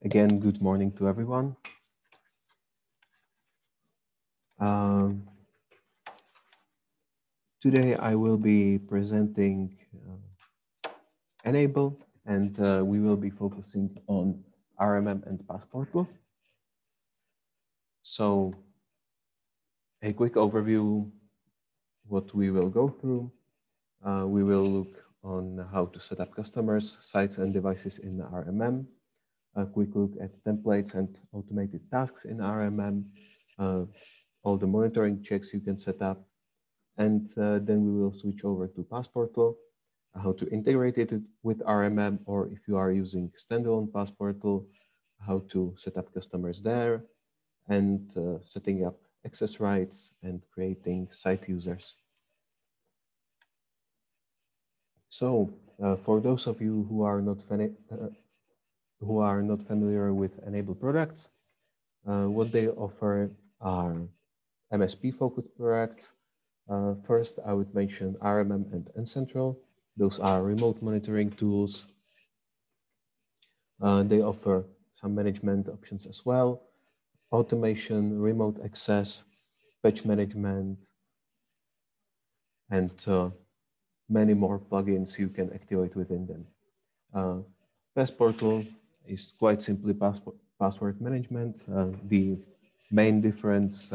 Again, good morning to everyone. Today I will be presenting Enable, and we will be focusing on RMM and Passportal. So a quick overview, what we will go through. We will look on how to set up customers, sites, and devices in RMM. A quick look at templates and automated tasks in RMM, all the monitoring checks you can set up, and then we will switch over to Passportal, how to integrate it with RMM, or if you are using standalone Passportal, how to set up customers there, and setting up access rights and creating site users. So for those of you who are not familiar with Enable products, what they offer are MSP-focused products. First, I would mention RMM and Ncentral. Those are remote monitoring tools. They offer some management options as well, automation, remote access, patch management, and many more plugins you can activate within them. Passportal is quite simply password management. The main difference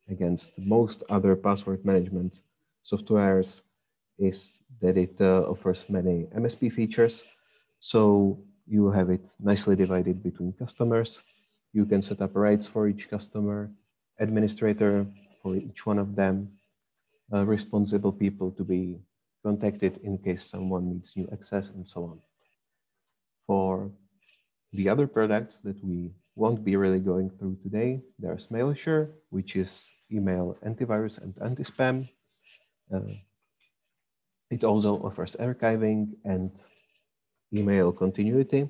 against most other password management softwares is that it offers many MSP features. So you have it nicely divided between customers. You can set up rights for each customer, administrator for each one of them, responsible people to be contacted in case someone needs new access, and so on. For the other products that we won't be really going through today, there's MailAssure, which is email antivirus and anti-spam. It also offers archiving and email continuity,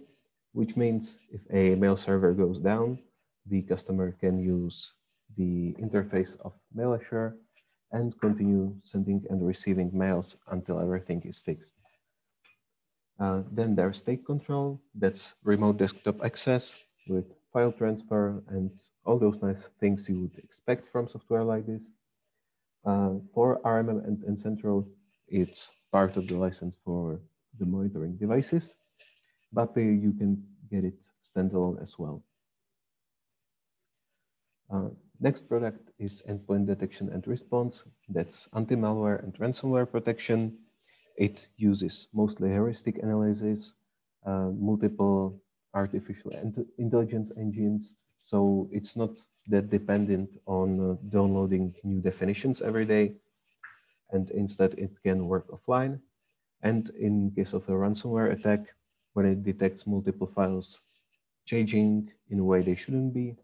which means if a mail server goes down, the customer can use the interface of MailAssure and continue sending and receiving mails until everything is fixed. Then there's state control, that's remote desktop access with file transfer and all those nice things you would expect from software like this. For RMM and Ncentral, it's part of the license for the monitoring devices, but you can get it standalone as well. Next product is endpoint detection and response. That's anti-malware and ransomware protection. It uses mostly heuristic analysis, multiple artificial intelligence engines. So it's not that dependent on downloading new definitions every day. And instead it can work offline. And in case of a ransomware attack, when it detects multiple files changing in a way they shouldn't be,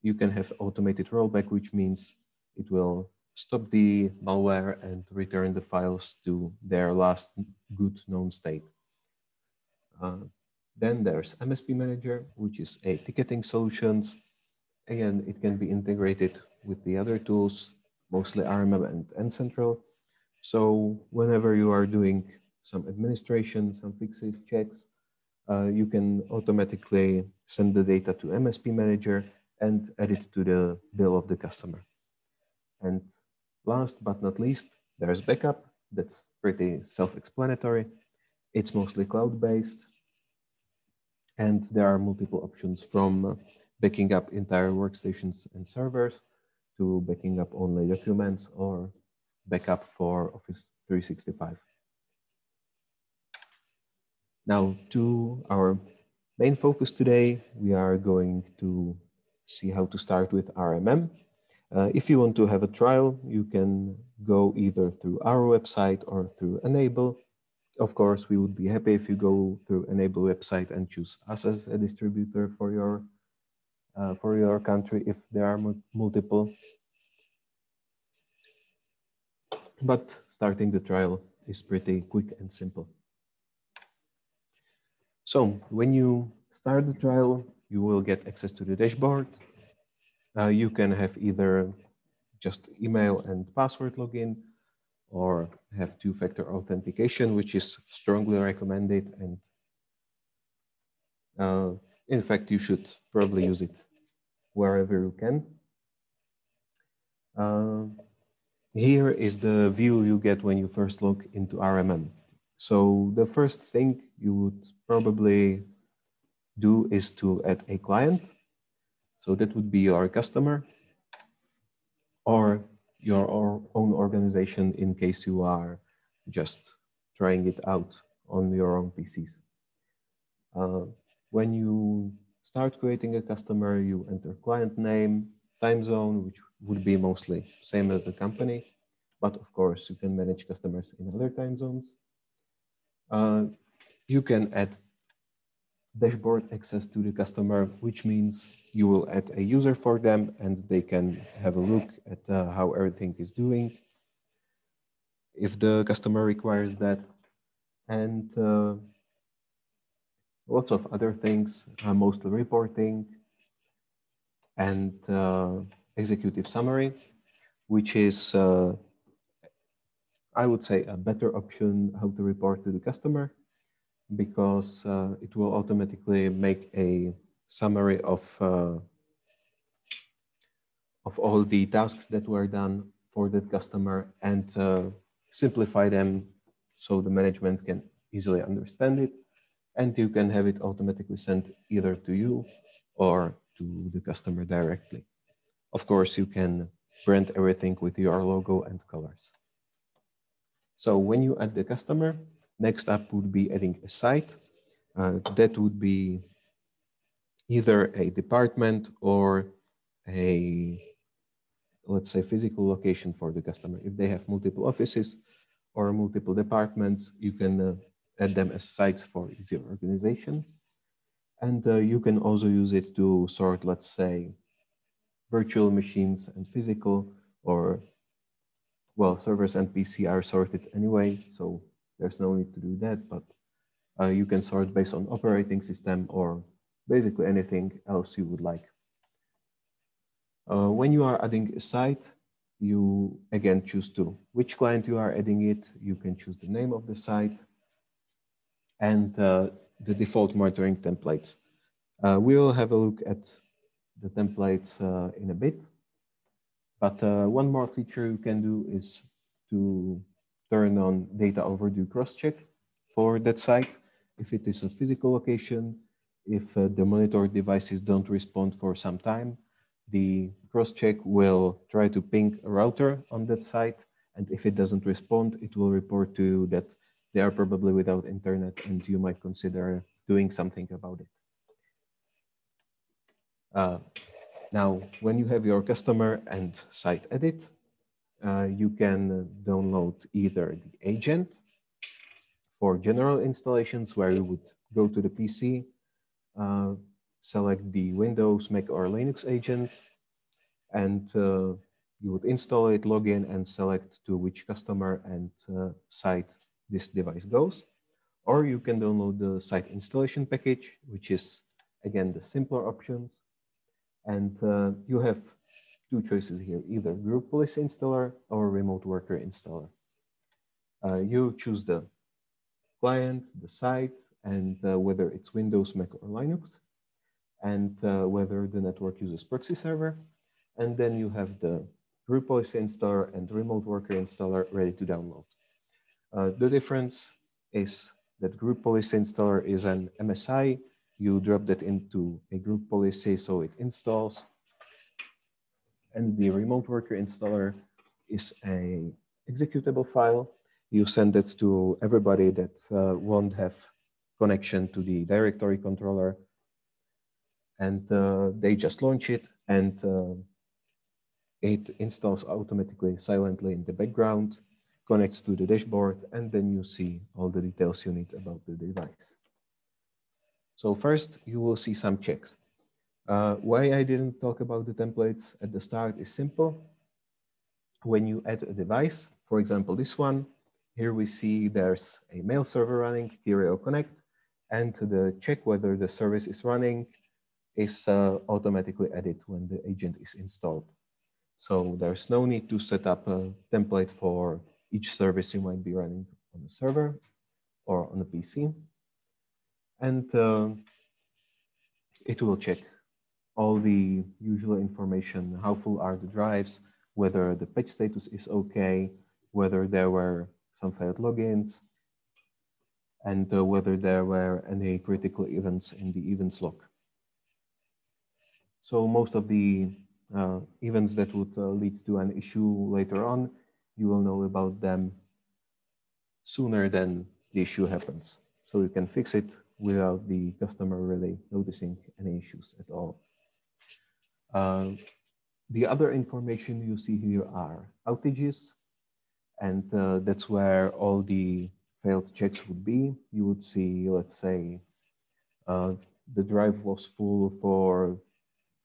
you can have automated rollback, which means it will stop the malware and return the files to their last good known state. Then there's MSP Manager, which is a ticketing solutions. Again, it can be integrated with the other tools, mostly RMM and Ncentral. So whenever you are doing some administration, some fixes, checks, you can automatically send the data to MSP Manager and add it to the bill of the customer. And last but not least, there's backup. That's pretty self-explanatory. It's mostly cloud-based. And there are multiple options from backing up entire workstations and servers to backing up only documents or backup for Office 365. Now to our main focus today, we are going to see how to start with RMM. If you want to have a trial, you can go either through our website or through Enable. Of course, we would be happy if you go through Enable website and choose us as a distributor for your country if there are multiple. But starting the trial is pretty quick and simple. So when you start the trial, you will get access to the dashboard. You can have either just email and password login, or have two-factor authentication, which is strongly recommended. And In fact, you should probably use it wherever you can. Here is the view you get when you first log into RMM. So the first thing you would probably do is to add a client. So that would be your customer or your own organization in case you are just trying it out on your own PCs. When you start creating a customer, you enter client name, time zone, which would be mostly same as the company, but of course you can manage customers in other time zones. You can add dashboard access to the customer, which means you will add a user for them and they can have a look at how everything is doing if the customer requires that. And lots of other things, mostly reporting and executive summary, which is, I would say, a better option how to report to the customer, because it will automatically make a summary of all the tasks that were done for that customer and simplify them so the management can easily understand it. And you can have it automatically sent either to you or to the customer directly. Of course, you can brand everything with your logo and colors. So when you add the customer, next up would be adding a site. That would be either a department or a, let's say, physical location for the customer. If they have multiple offices or multiple departments, you can add them as sites for easier organization. And you can also use it to sort, let's say, virtual machines and physical, or, well, servers and PC are sorted anyway, so there's no need to do that, but you can sort based on operating system or basically anything else you would like. When you are adding a site, you again choose to which client you are adding it. You can choose the name of the site and the default monitoring templates. We will have a look at the templates in a bit, but one more feature you can do is to turn on data overdue cross-check for that site. If it is a physical location, if the monitored devices don't respond for some time, the cross-check will try to ping a router on that site. And if it doesn't respond, it will report to you that they are probably without internet and you might consider doing something about it. Now, when you have your customer and site edit, you can download either the agent for general installations where you would go to the PC, select the Windows, Mac, or Linux agent, and you would install it, log in, and select to which customer and site this device goes. Or you can download the site installation package, which is, again, the simpler options. And you have two choices here, either group policy installer or remote worker installer. You choose the client, the site, and whether it's Windows, Mac, or Linux, and whether the network uses proxy server. And then you have the group policy installer and remote worker installer ready to download. The difference is that group policy installer is an MSI. You drop that into a group policy so it installs. And the remote worker installer is a executable file. You send it to everybody that won't have connection to the directory controller. And they just launch it, and it installs automatically, silently in the background, connects to the dashboard, and then you see all the details you need about the device. So first, you will see some checks. Why I didn't talk about the templates at the start is simple. When you add a device, for example, this one, here we see there's a mail server running, Tireo Connect, and the check whether the service is running is automatically added when the agent is installed. So there's no need to set up a template for each service you might be running on the server or on the PC. And it will check all the usual information, how full are the drives, whether the patch status is okay, whether there were some failed logins, and whether there were any critical events in the events log. So most of the events that would lead to an issue later on, you will know about them sooner than the issue happens. So you can fix it without the customer really noticing any issues at all. The other information you see here are outages, and that's where all the failed checks would be. You would see, let's say, the drive was full for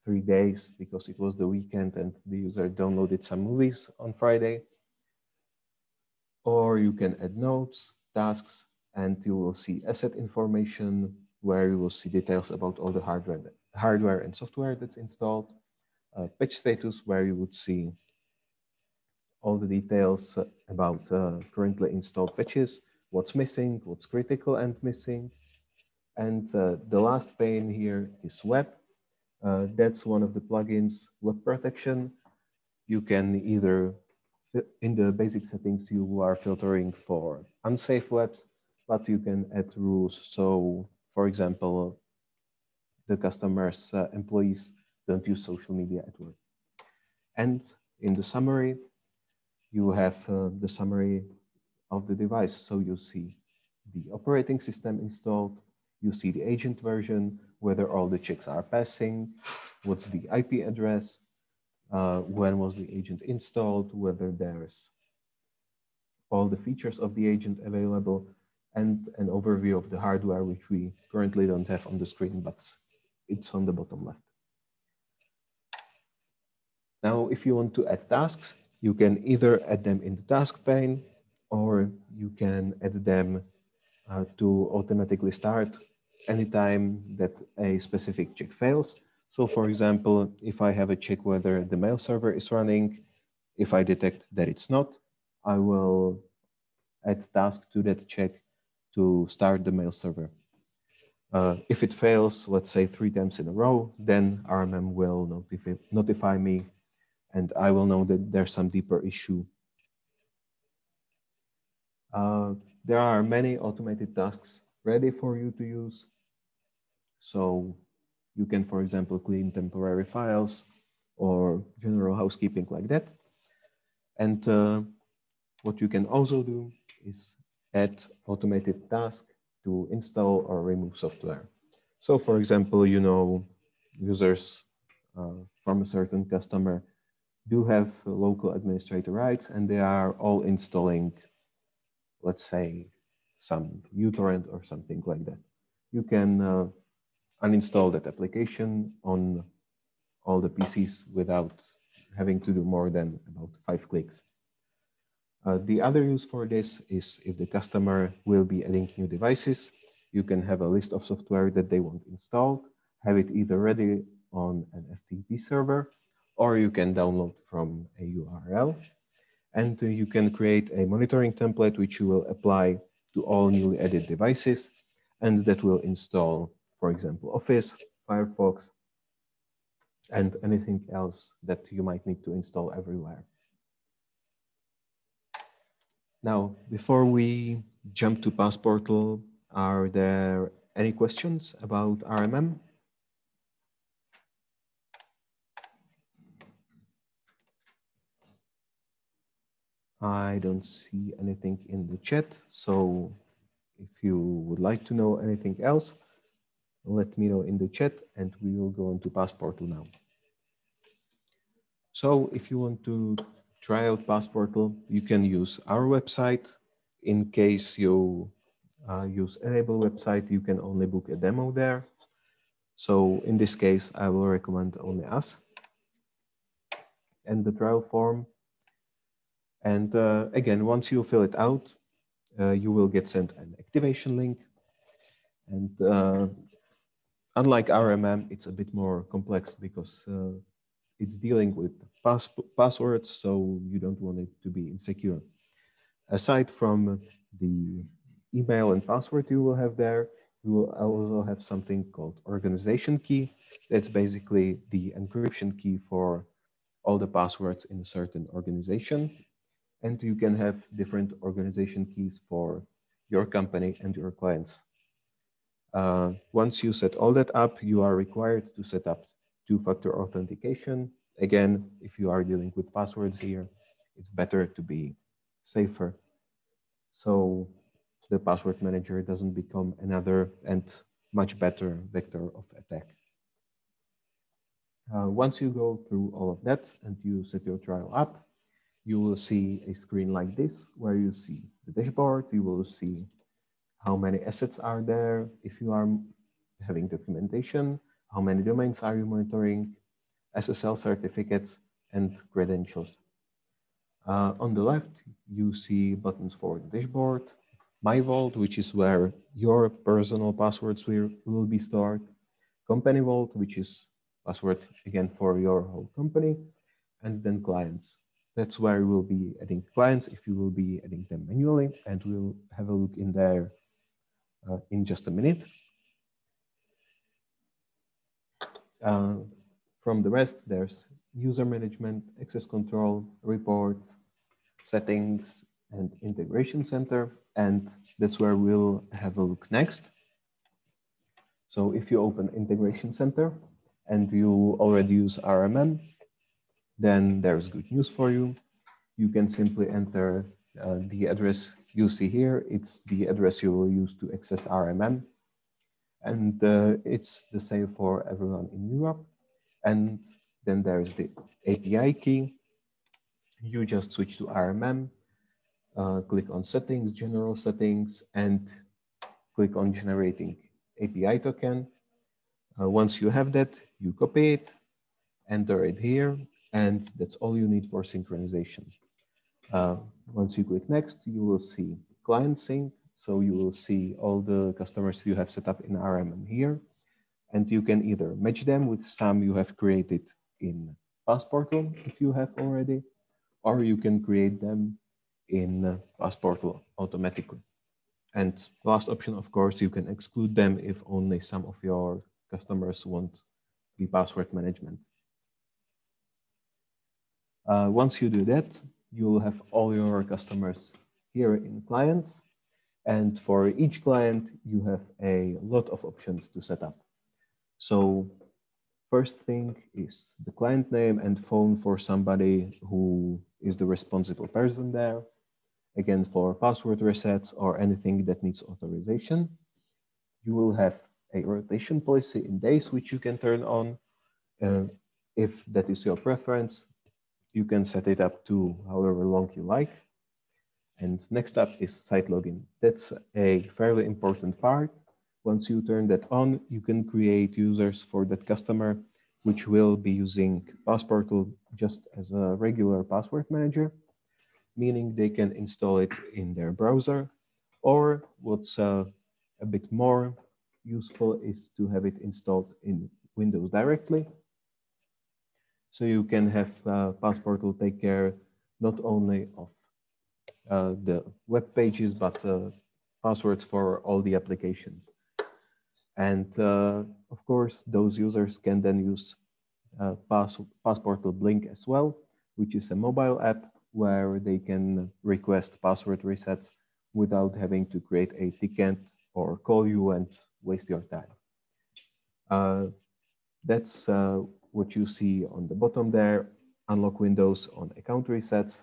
3 days because it was the weekend and the user downloaded some movies on Friday. Or you can add notes, tasks, and you will see asset information where you will see details about all the hardware and software that's installed. Patch status where you would see all the details about currently installed patches, what's missing, what's critical and missing. And the last pane here is web. That's one of the plugins, web protection. You can either, in the basic settings, you are filtering for unsafe webs, but you can add rules. So, for example, the customer's employees don't use social media at work. And in the summary, you have the summary of the device. So you see the operating system installed, you see the agent version, whether all the checks are passing, what's the IP address, when was the agent installed, whether there's all the features of the agent available, and an overview of the hardware, which we currently don't have on the screen, but it's on the bottom left. Now, if you want to add tasks, you can either add them in the task pane, or you can add them to automatically start anytime that a specific check fails. So for example, if I have a check whether the mail server is running, if I detect that it's not, I will add task to that check to start the mail server. If it fails, let's say 3 times in a row, then RMM will notify me and I will know that there's some deeper issue. There are many automated tasks ready for you to use. So you can, for example, clean temporary files or general housekeeping like that. And what you can also do is add automated tasks to install or remove software. So for example, you know, users from a certain customer do have local administrator rights and they are all installing, let's say, some uTorrent or something like that. You can uninstall that application on all the PCs without having to do more than about 5 clicks. The other use for this is if the customer will be adding new devices, you can have a list of software that they want installed, have it either ready on an FTP server, or you can download from a URL. And you can create a monitoring template which you will apply to all newly added devices, and that will install, for example, Office, Firefox, and anything else that you might need to install everywhere. Now, before we jump to Passportal, are there any questions about RMM? I don't see anything in the chat, so if you would like to know anything else, let me know in the chat and we will go on to Passportal now. So if you want to try out Passportal, you can use our website. In case you use Enable website, you can only book a demo there. So in this case, I will recommend only us and the trial form. And again, once you fill it out, you will get sent an activation link. And unlike RMM, it's a bit more complex because it's dealing with passwords, so you don't want it to be insecure. Aside from the email and password you will have there, You will also have something called organization key. That's basically the encryption key for all the passwords in a certain organization. And you can have different organization keys for your company and your clients. Once you set all that up, you are required to set up two-factor authentication. Again, if you are dealing with passwords here, it's better to be safer. So the password manager doesn't become another and much better vector of attack. Once you go through all of that and you set your trial up, you will see a screen like this where you see the dashboard, you will see how many assets are there, if you are having documentation, how many domains are you monitoring, SSL certificates, and credentials. On the left, you see buttons for the dashboard, My Vault, which is where your personal passwords will be stored, Company Vault, which is password, again, for your whole company, and then clients. That's where we'll be adding clients if you will be adding them manually, and we'll have a look in there in just a minute. From the rest, there's user management, access control, reports, settings, and integration center. And that's where we'll have a look next. So if you open integration center and you already use RMM, then there's good news for you. You can simply enter the address you see here. It's the address you will use to access RMM. And it's the same for everyone in Europe. And then there's the API key. You just switch to RMM, click on settings, general settings, and click on generating API token. Once you have that, you copy it, enter it here, and that's all you need for synchronization. Once you click next, you will see client sync. So you will see all the customers you have set up in RMM here. And you can either match them with some you have created in Passportal if you have already, or you can create them in Passportal automatically. And last option, of course, you can exclude them if only some of your customers want the password management. Once you do that, you will have all your customers here in clients. And for each client, you have a lot of options to set up. So first thing is the client name and phone for somebody who is the responsible person there. Again, for password resets or anything that needs authorization. You will have a rotation policy in days, which you can turn on. If that is your preference, you can set it up to however long you like. And next up is site login. That's a fairly important part. Once you turn that on, you can create users for that customer, which will be using Passportal just as a regular password manager, meaning they can install it in their browser, or what's a bit more useful is to have it installed in Windows directly. So you can have Passportal take care not only of the web pages, but passwords for all the applications. And of course, those users can then use Passportal Blink as well, which is a mobile app where they can request password resets without having to create a ticket or call you and waste your time. That's what you see on the bottom there. Unlock Windows on account resets,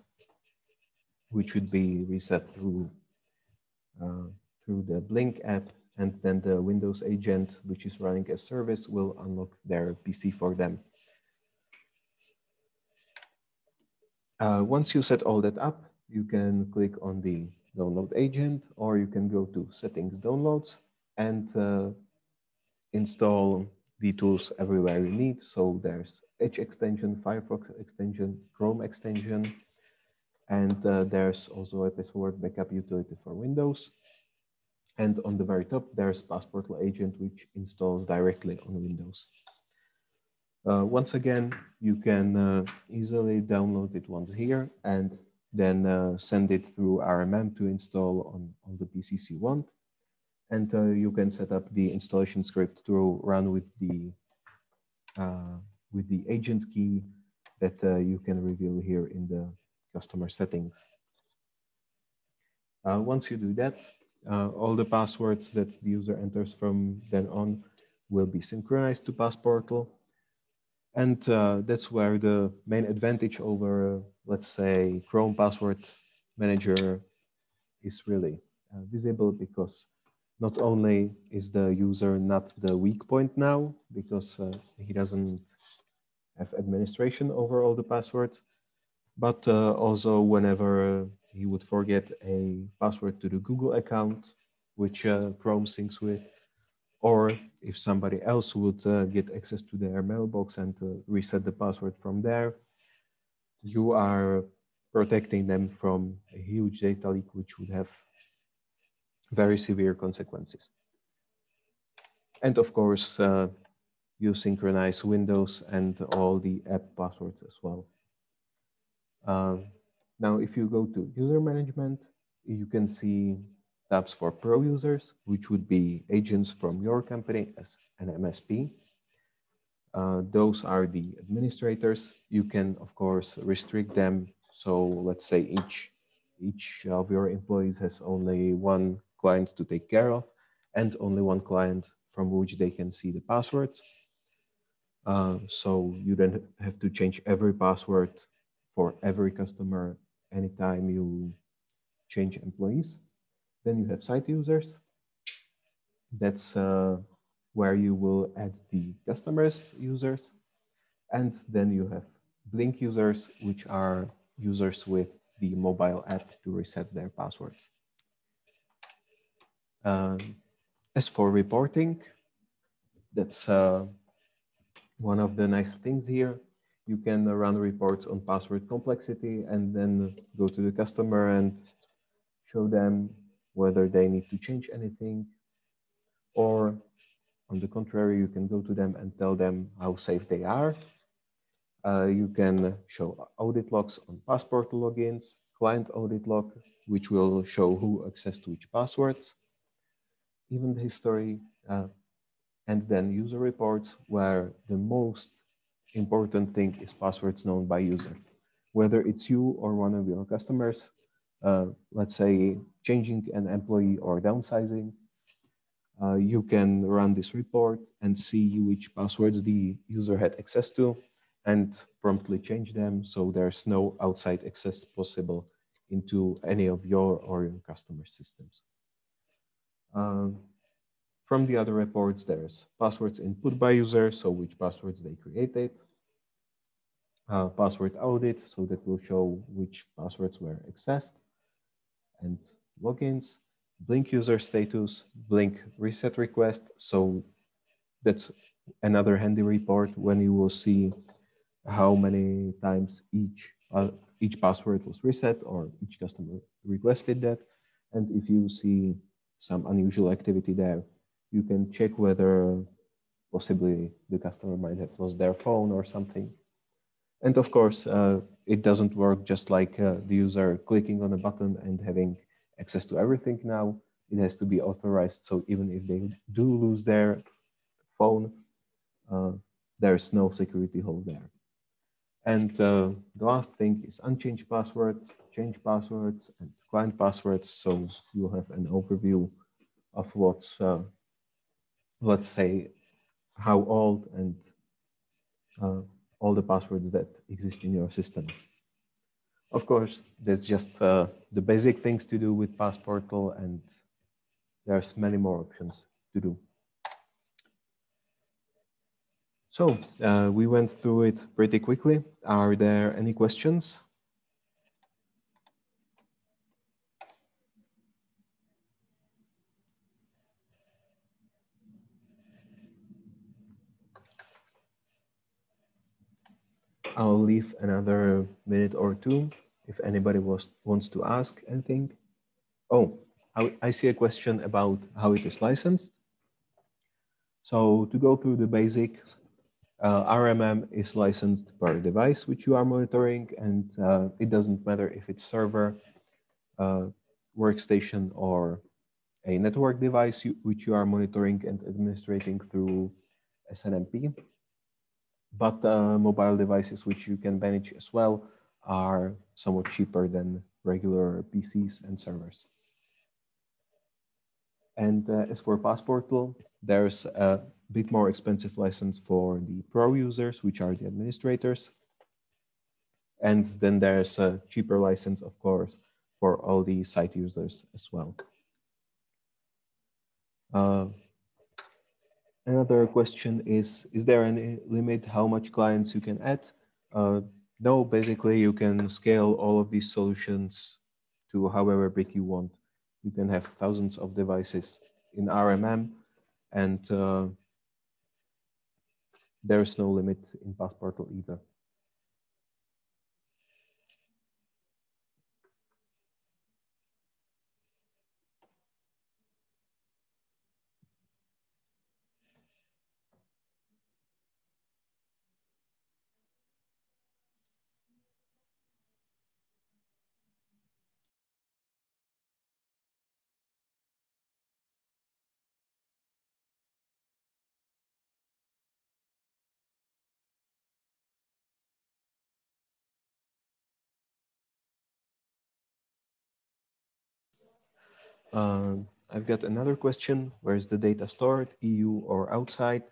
which would be reset through the Blink app, and then the Windows agent, which is running a service, will unlock their PC for them. Once you set all that up, you can click on the download agent, or you can go to settings downloads and install the tools everywhere you need. So there's Edge extension, Firefox extension, Chrome extension, and there's also a password backup utility for Windows. And on the very top, there's Passportal agent, which installs directly on Windows. Once again, you can easily download it once here and then send it through RMM to install on the PCs you want. And you can set up the installation script to run with the agent key that you can reveal here in the customer settings. Once you do that, all the passwords that the user enters from then on will be synchronized to Passportal. And that's where the main advantage over, let's say, Chrome Password Manager is really visible, because not only is the user not the weak point now, because he doesn't have administration over all the passwords, but also whenever he would forget a password to the Google account, which Chrome syncs with, or if somebody else would get access to their mailbox and reset the password from there, you are protecting them from a huge data leak, which would have very severe consequences. And of course, you synchronize Windows and all the app passwords as well. Now, if you go to user management, you can see tabs for pro users, which would be agents from your company as an MSP. Those are the administrators. You can, of course, restrict them. So let's say each of your employees has only one client to take care of, and only one client from which they can see the passwords. So you don't have to change every password for every customer anytime you change employees. Then you have site users. That's where you will add the customers users. And then you have Blink users, which are users with the mobile app to reset their passwords. As for reporting, that's one of the nice things here. You can run reports on password complexity and then go to the customer and show them whether they need to change anything, or on the contrary, you can go to them and tell them how safe they are. You can show audit logs on Passportal logins, client audit log, which will show who accessed which passwords, event history, and then user reports, where the most important thing is passwords known by user. Whether it's you or one of your customers, let's say changing an employee or downsizing, you can run this report and see which passwords the user had access to and promptly change them, so there's no outside access possible into any of your or your customer systems. From the other reports, there's passwords input by user, so which passwords they created. Password audit, so that will show which passwords were accessed. And logins, Blink user status, Blink reset request. So that's another handy report when you will see how many times each password was reset or each customer requested that. And if you see some unusual activity there, you can check whether possibly the customer might have lost their phone or something. And of course, it doesn't work just like the user clicking on a button and having access to everything now. It has to be authorized. So even if they do lose their phone, there's no security hole there. And the last thing is unchanged passwords, change passwords, and client passwords. So you'll have an overview of what's, let's say, how old and all the passwords that exist in your system. Of course, that's just the basic things to do with Passportal, and there's many more options to do. So we went through it pretty quickly. Are there any questions? I'll leave another minute or two if anybody wants to ask anything. Oh, I see a question about how it is licensed. So to go through the basics, RMM is licensed per device which you are monitoring, and it doesn't matter if it's server, workstation, or a network device which you are monitoring and administrating through SNMP. But mobile devices which you can manage as well are somewhat cheaper than regular PCs and servers. And as for Passportal, there's a bit more expensive license for the pro users, which are the administrators. And then there's a cheaper license, of course, for all the site users as well. Another question is there any limit how much clients you can add? No, basically you can scale all of these solutions to however big you want. You can have thousands of devices in RMM, and there's no limit in Passportal either. I've got another question. Where is the data stored, EU or outside?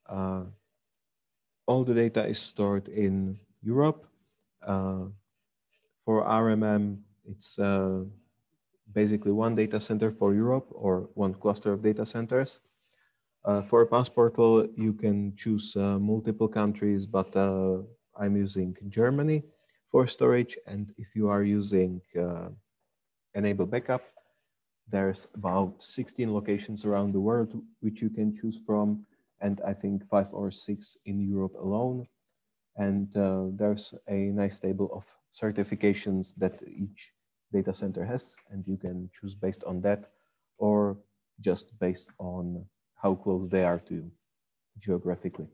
All the data is stored in Europe. For RMM, it's basically one data center for Europe or one cluster of data centers. For Passportal, you can choose multiple countries, but I'm using Germany for storage. And if you are using Enable Backup, there's about 16 locations around the world which you can choose from, and I think 5 or 6 in Europe alone. And there's a nice table of certifications that each data center has, and you can choose based on that or just based on how close they are to you geographically.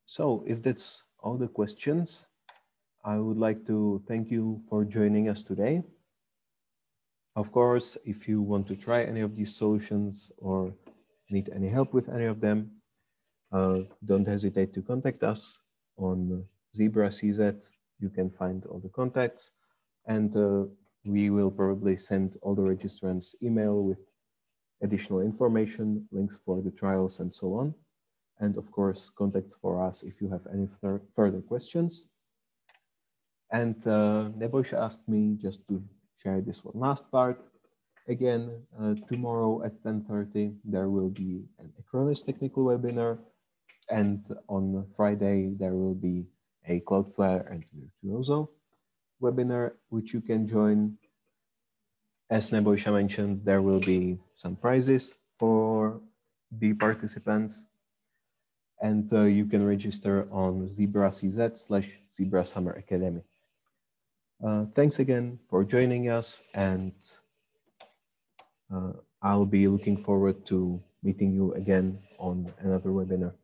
So if that's all the questions, I would like to thank you for joining us today. Of course, if you want to try any of these solutions or need any help with any of them, don't hesitate to contact us on Zebra CZ. You can find all the contacts, and we will probably send all the registrants email with additional information, links for the trials, and so on. And of course, contacts for us if you have any further questions. And Nebojša asked me just to share this one last part. Again, tomorrow at 10:30, there will be an Acronis technical webinar. And on Friday, there will be a Cloudflare and Virtuoso webinar, which you can join. As Nebojša mentioned, there will be some prizes for the participants. And you can register on Zebra.cz/Zebra Summer Academy. Thanks again for joining us, and I'll be looking forward to meeting you again on another webinar.